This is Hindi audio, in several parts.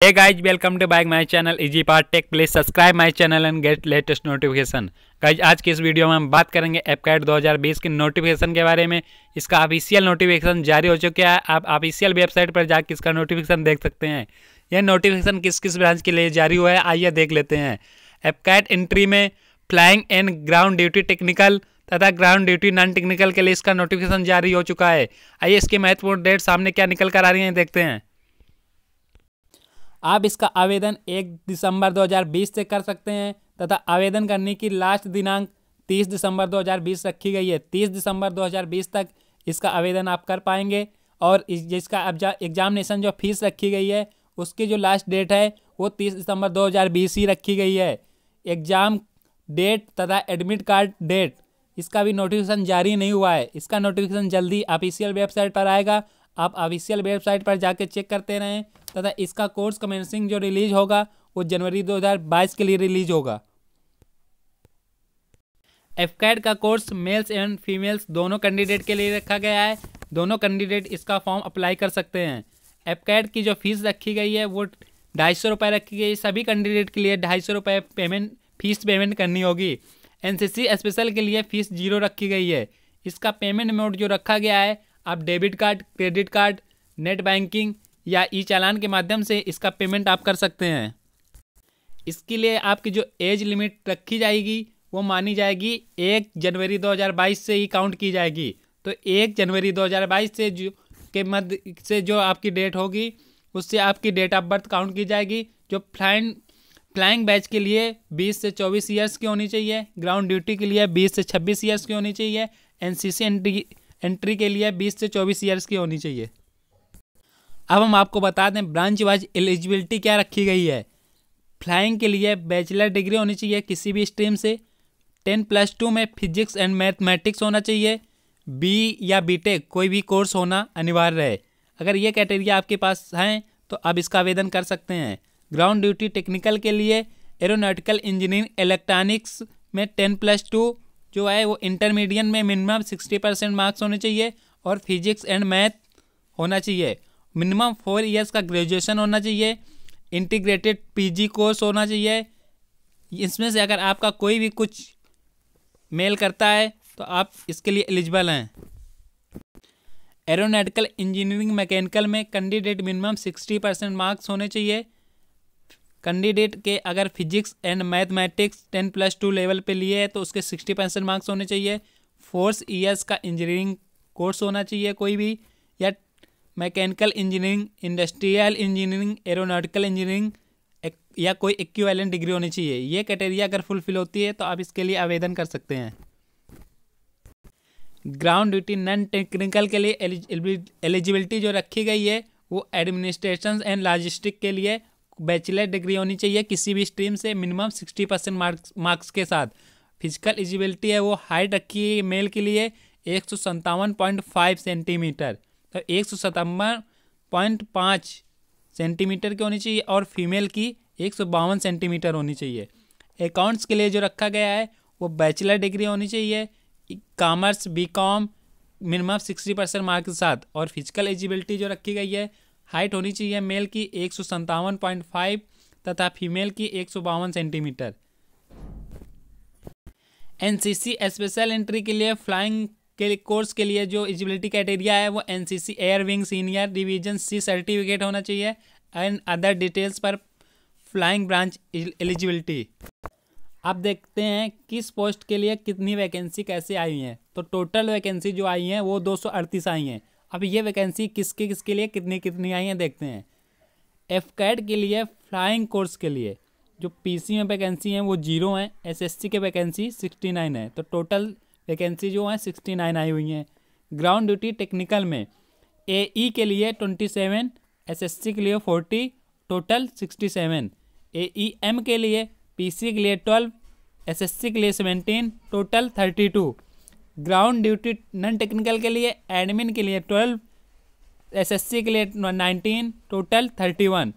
Hey guys, welcome to back my channel Easy Part Tech. Please subscribe my channel and get latest notification. Guys आज की इस वीडियो में हम बात करेंगे एपकैट 2020 के नोटिफिकेशन के बारे में। इसका ऑफिशियल नोटिफिकेशन जारी हो चुका है। आप ऑफिशियल वेबसाइट पर जाकर इसका नोटिफिकेशन देख सकते हैं। यह नोटिफिकेशन किस किस ब्रांच के लिए जारी हुआ है आइए देख लेते हैं। एपकैट एंट्री में flying and ground duty technical तथा ग्राउंड ड्यूटी नॉन टेक्निकल के लिए इसका नोटिफिकेशन जारी हो चुका है। आइए इसकी महत्वपूर्ण डेट सामने क्या निकल कर आ रही है देखते हैं। आप इसका आवेदन 1 दिसंबर 2020 से कर सकते हैं तथा आवेदन करने की लास्ट दिनांक 30 दिसंबर 2020 रखी गई है। 30 दिसंबर 2020 तक इसका आवेदन आप कर पाएंगे और जिसका एग्जामिनेशन जो फीस रखी गई है उसकी जो लास्ट डेट है वो 30 दिसंबर 2020 ही रखी गई है। एग्ज़ाम डेट तथा एडमिट कार्ड डेट इसका भी नोटिफिकेशन जारी नहीं हुआ है। इसका नोटिफिकेशन जल्दी ऑफिशियल वेबसाइट पर आएगा। आप ऑफिशियल वेबसाइट पर जाके चेक करते रहें तथा इसका कोर्स कमेंसिंग जो रिलीज होगा वो जनवरी 2022 के लिए रिलीज होगा। एफकैट का कोर्स मेल्स एंड फीमेल्स दोनों कैंडिडेट के लिए रखा गया है। दोनों कैंडिडेट इसका फॉर्म अप्लाई कर सकते हैं। एफकैट की जो फीस रखी गई है वो 250 रुपये रखी गई है। सभी कैंडिडेट के लिए 250 रुपये फीस पेमेंट करनी होगी। एनसीसी स्पेशल के लिए फीस 0 रखी गई है। इसका पेमेंट मोड जो रखा गया है आप debit card, credit card, net banking या ई चालान के माध्यम से इसका पेमेंट आप कर सकते हैं। इसके लिए आपकी जो एज लिमिट रखी जाएगी वो मानी जाएगी 1 जनवरी 2022 से ही काउंट की जाएगी। तो 1 जनवरी 2022 से के मध्य से जो आपकी डेट होगी उससे आपकी डेट ऑफ बर्थ काउंट की जाएगी। जो फ्लाइंग बैच के लिए 20 से 24 ईयर्स की होनी चाहिए। ग्राउंड ड्यूटी के लिए 20 से 26 ईयर्स की होनी चाहिए। एनसीसी एंट्री के लिए 20 से 24 ईयर्स की होनी चाहिए। अब हम आपको बता दें ब्रांच वाइज एलिजिबिलिटी क्या रखी गई है। फ्लाइंग के लिए बैचलर डिग्री होनी चाहिए किसी भी स्ट्रीम से। 10+2 में फिजिक्स एंड मैथमेटिक्स होना चाहिए। बी या बीटेक कोई भी कोर्स होना अनिवार्य है। अगर ये क्राइटेरिया आपके पास हैं तो आप इसका आवेदन कर सकते हैं। ग्राउंड ड्यूटी टेक्निकल के लिए एरोनॉटिकल इंजीनियरिंग इलेक्ट्रॉनिक्स में 10+2 जो है वो इंटरमीडिएट में मिनिमम 60% मार्क्स होने चाहिए और फिजिक्स एंड मैथ होना चाहिए। मिनिमम 4 इयर्स का ग्रेजुएशन होना चाहिए। इंटीग्रेटेड पीजी कोर्स होना चाहिए। इसमें से अगर आपका कोई भी कुछ मेल करता है तो आप इसके लिए एलिजिबल हैं। एरोनॉटिकल इंजीनियरिंग मैकेनिकल में कैंडिडेट मिनिमम 60% मार्क्स होने चाहिए। कैंडिडेट के अगर फिजिक्स एंड मैथमेटिक्स 10+2 लेवल पे लिए है तो उसके 60% मार्क्स होने चाहिए। 4 इयर्स का इंजीनियरिंग कोर्स होना चाहिए कोई भी, या mechanical engineering, industrial engineering, aeronautical engineering या कोई इक्विवेलेंट डिग्री होनी चाहिए। ये क्राइटेरिया अगर फुलफिल होती है तो आप इसके लिए आवेदन कर सकते हैं। ग्राउंड ड्यूटी नॉन टेक्निकल के लिए एलिजिबिलिटी जो रखी गई है वो एडमिनिस्ट्रेशन एंड लॉजिस्टिक के लिए बैचलर डिग्री होनी चाहिए किसी भी स्ट्रीम से मिनिमम 60% मार्क्स के साथ। फिजिकल एलिजिबिलिटी है वो हाइट रखी है मेल के लिए 157.5 सेंटीमीटर, तो 157.5 सेंटीमीटर की होनी चाहिए और फीमेल की 152 सेंटीमीटर होनी चाहिए। अकाउंट्स के लिए जो रखा गया है वो बैचलर डिग्री होनी चाहिए कॉमर्स बीकॉम मिनिमम 60% मार्क्स के साथ। और फिजिकल एलिजिबिलिटी जो रखी गई है हाइट होनी चाहिए मेल की 157.5 तथा फीमेल की 152 सेंटीमीटर। एनसीसी स्पेशल एंट्री के लिए फ्लाइंग के कोर्स के लिए जो एलिजिबिलिटी क्राइटेरिया है वो NCC air wing senior division C certificate होना चाहिए एंड अदर डिटेल्स पर फ्लाइंग ब्रांच एलिजिबिलिटी। अब देखते हैं किस पोस्ट के लिए कितनी वैकेंसी कैसे आई हैं। तो टोटल वैकेंसी जो आई हैं वो 238 आई हैं। अब ये वैकेंसी किसके लिए कितनी आई हैं देखते हैं। एफकैट के लिए फ्लाइंग कोर्स के लिए जो पीसी में वैकेंसी हैं वो 0 हैं। एसएससी के वैकेंसी 69 है। तो टोटल वैकेंसी जो है 69 आई हुई हैं। ग्राउंड ड्यूटी टेक्निकल में एई के लिए 27, एसएससी के लिए 40, टोटल 67। एईएम के लिए पीसी के लिए 12, एसएससी के लिए 17, total 32। Ground duty non technical के लिए एडमिन के लिए 12, एसएससी के लिए 19, टोटल 31।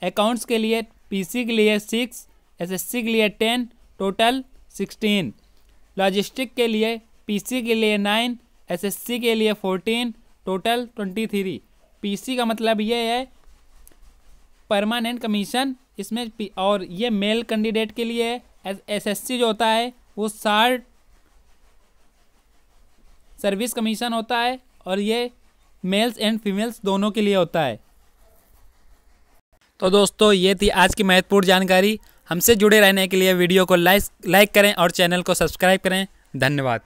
अकाउंट्स के लिए पीसी के लिए 6, एसएससी के लिए 10, टोटल 16। लॉजिस्टिक के लिए पीसी के लिए 9, एसएससी के लिए 14, टोटल 23। पीसी का मतलब ये है परमानेंट कमीशन इसमें और ये मेल कैंडिडेट के लिए है। एसएससी जो होता है वो 60 सर्विस कमीशन होता है और ये मेल्स एंड फीमेल्स दोनों के लिए होता है। तो दोस्तों ये थी आज की महत्वपूर्ण जानकारी। हमसे जुड़े रहने के लिए वीडियो को लाइक करें और चैनल को सब्सक्राइब करें। धन्यवाद।